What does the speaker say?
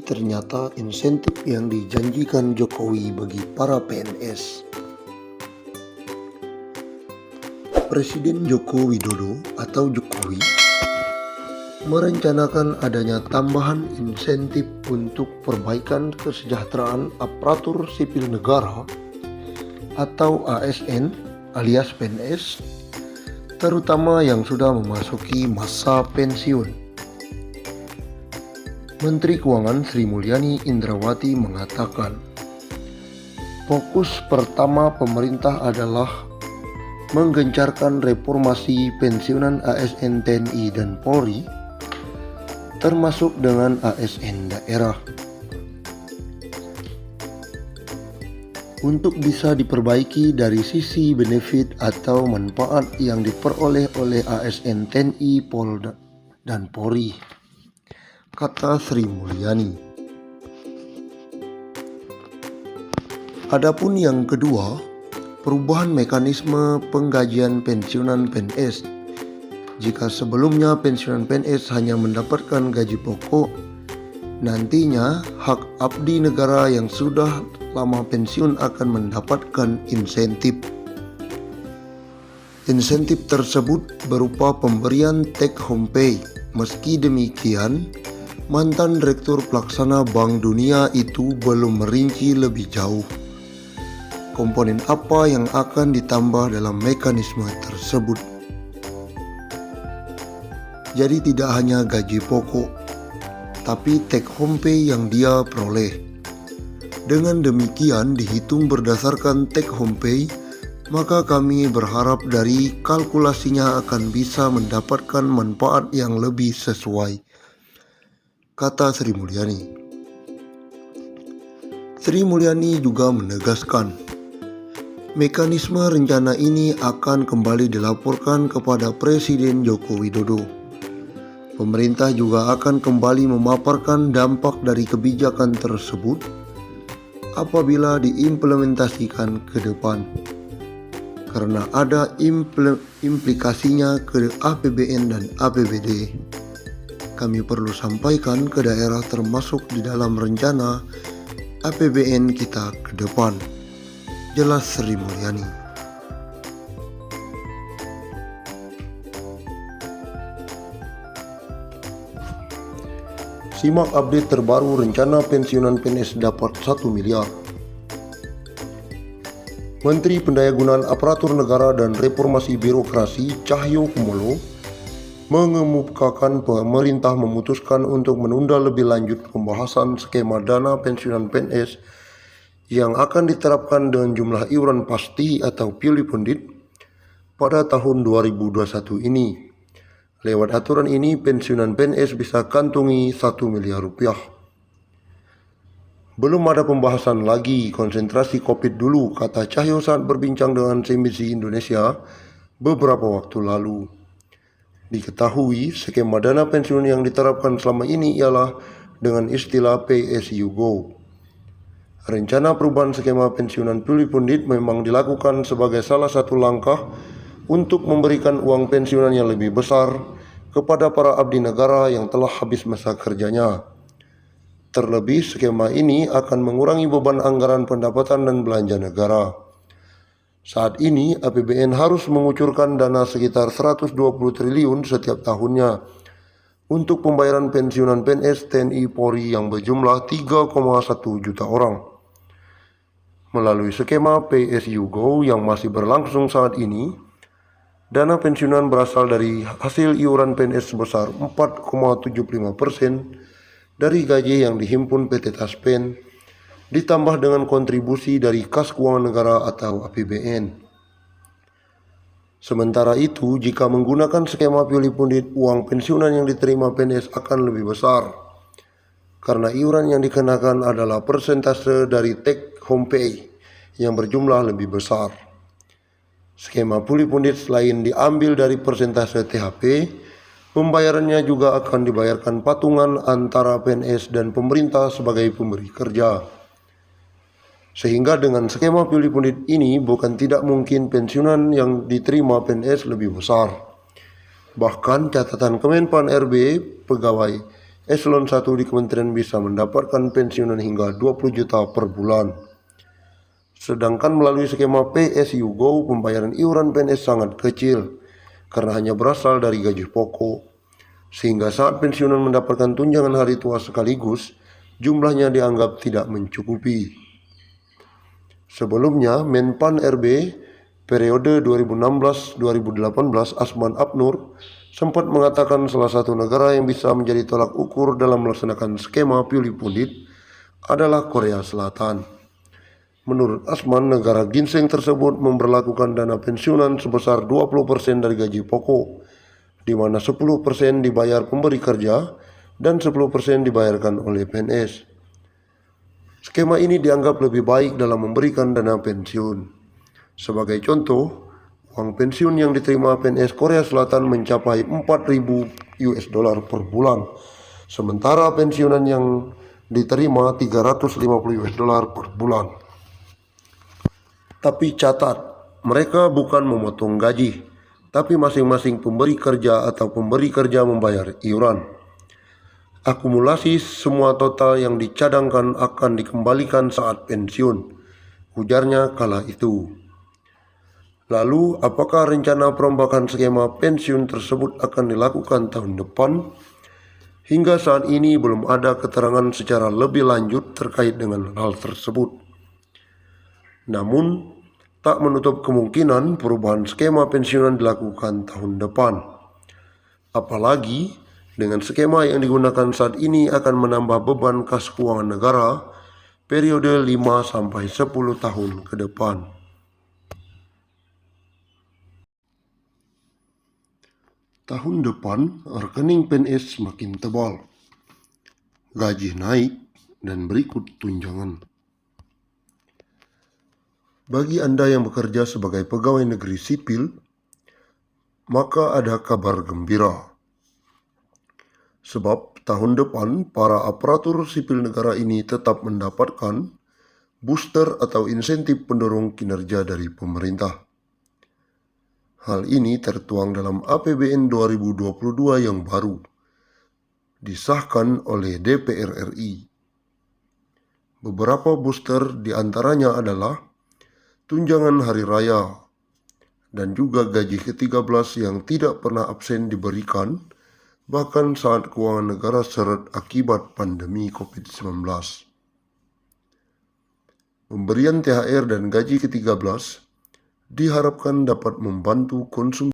ternyata insentif yang dijanjikan Jokowi bagi para PNS. Presiden Joko Widodo atau Jokowi merencanakan adanya tambahan insentif untuk perbaikan kesejahteraan aparatur sipil negara atau ASN alias PNS, terutama yang sudah memasuki masa pensiun. Menteri Keuangan Sri Mulyani Indrawati mengatakan, fokus pertama pemerintah adalah menggencarkan reformasi pensiunan ASN TNI dan Polri, termasuk dengan ASN daerah. Untuk bisa diperbaiki dari sisi benefit atau manfaat yang diperoleh oleh ASN TNI, Polda, dan Polri, kata Sri Mulyani. Adapun yang kedua, perubahan mekanisme penggajian pensiunan PNS. Jika sebelumnya pensiunan PNS hanya mendapatkan gaji pokok, nantinya hak abdi negara yang sudah lama pensiun akan mendapatkan insentif. Insentif tersebut berupa pemberian take home pay. Meski demikian, mantan Direktur Pelaksana Bank Dunia itu belum merinci lebih jauh komponen apa yang akan ditambah dalam mekanisme tersebut. Jadi tidak hanya gaji pokok, tapi take home pay yang dia peroleh. Dengan demikian dihitung berdasarkan take home pay, maka kami berharap dari kalkulasinya akan bisa mendapatkan manfaat yang lebih sesuai, kata Sri Mulyani. Sri Mulyani juga menegaskan, mekanisme rencana ini akan kembali dilaporkan kepada Presiden Joko Widodo. Pemerintah juga akan kembali memaparkan dampak dari kebijakan tersebut apabila diimplementasikan ke depan, karena ada implikasinya ke APBN dan APBD. Kami perlu sampaikan ke daerah termasuk di dalam rencana APBN kita ke depan, jelas Sri Mulyani. Simak update terbaru rencana pensiunan PNS dapat 1 miliar. Menteri Pendayagunaan Aparatur Negara dan Reformasi Birokrasi Cahyokumolo mengemukakan pemerintah memutuskan untuk menunda lebih lanjut pembahasan skema dana pensiunan PNS yang akan diterapkan dengan jumlah iuran pasti atau pilih pundit pada tahun 2021 ini. Lewat aturan ini, pensiunan PNS bisa kantongi 1 miliar rupiah. Belum ada pembahasan lagi, konsentrasi COVID dulu, kata Cahyo saat berbincang dengan CNBC Indonesia beberapa waktu lalu. Diketahui, skema dana pensiun yang diterapkan selama ini ialah dengan istilah Pay as you go. Rencana perubahan skema pensiunan pilih pundit memang dilakukan sebagai salah satu langkah untuk memberikan uang pensiunan yang lebih besar kepada para abdi negara yang telah habis masa kerjanya. Terlebih, skema ini akan mengurangi beban anggaran pendapatan dan belanja negara. Saat ini, APBN harus mengucurkan dana sekitar 120 triliun setiap tahunnya untuk pembayaran pensiunan PNS TNI Polri yang berjumlah 3,1 juta orang. Melalui skema Pay as you go yang masih berlangsung saat ini, dana pensiunan berasal dari hasil iuran PNS sebesar 4,75% dari gaji yang dihimpun PT Taspen, ditambah dengan kontribusi dari Kas Keuangan Negara atau APBN. Sementara itu, jika menggunakan skema pilih pundit, uang pensiunan yang diterima PNS akan lebih besar, karena iuran yang dikenakan adalah persentase dari take home pay yang berjumlah lebih besar. Skema pulih pundit selain diambil dari persentase THP, pembayarannya juga akan dibayarkan patungan antara PNS dan pemerintah sebagai pemberi kerja. Sehingga dengan skema pilih pundit ini bukan tidak mungkin pensiunan yang diterima PNS lebih besar. Bahkan catatan Kemenpan RB, pegawai Eselon 1 di kementerian bisa mendapatkan pensiunan hingga 20 juta per bulan. Sedangkan melalui skema PSU Go, pembayaran iuran PNS sangat kecil karena hanya berasal dari gaji pokok. Sehingga saat pensiunan mendapatkan tunjangan hari tua sekaligus, jumlahnya dianggap tidak mencukupi. Sebelumnya, Menpan RB periode 2016-2018 Asman Abnur sempat mengatakan salah satu negara yang bisa menjadi tolak ukur dalam melaksanakan skema pulih pundit adalah Korea Selatan. Menurut Asman, negara ginseng tersebut memberlakukan dana pensiunan sebesar 20% dari gaji pokok, di mana 10% dibayar pemberi kerja dan 10% dibayarkan oleh PNS. Skema ini dianggap lebih baik dalam memberikan dana pensiun. Sebagai contoh, uang pensiun yang diterima PNS Korea Selatan mencapai 4.000 US dollar per bulan, sementara pensiunan yang diterima 350 US dollar per bulan. Tapi catat, mereka bukan memotong gaji, tapi masing-masing pemberi kerja atau pemberi kerja membayar iuran. Akumulasi semua total yang dicadangkan akan dikembalikan saat pensiun, ujarnya kala itu. Lalu, apakah rencana perombakan skema pensiun tersebut akan dilakukan tahun depan? Hingga saat ini belum ada keterangan secara lebih lanjut terkait dengan hal tersebut. Namun, tak menutup kemungkinan perubahan skema pensiunan dilakukan tahun depan. Apalagi, dengan skema yang digunakan saat ini akan menambah beban kas keuangan negara periode 5-10 tahun ke depan. Tahun depan, rekening PNS semakin tebal. Gaji naik dan berikut tunjangan. Bagi Anda yang bekerja sebagai pegawai negeri sipil, maka ada kabar gembira. Sebab tahun depan para aparatur sipil negara ini tetap mendapatkan booster atau insentif pendorong kinerja dari pemerintah. Hal ini tertuang dalam APBN 2022 yang baru disahkan oleh DPR RI. Beberapa booster diantaranya adalah tunjangan hari raya dan juga gaji ke-13 yang tidak pernah absen diberikan bahkan saat keuangan negara seret akibat pandemi COVID-19. Pemberian THR dan gaji ke-13 diharapkan dapat membantu konsumsi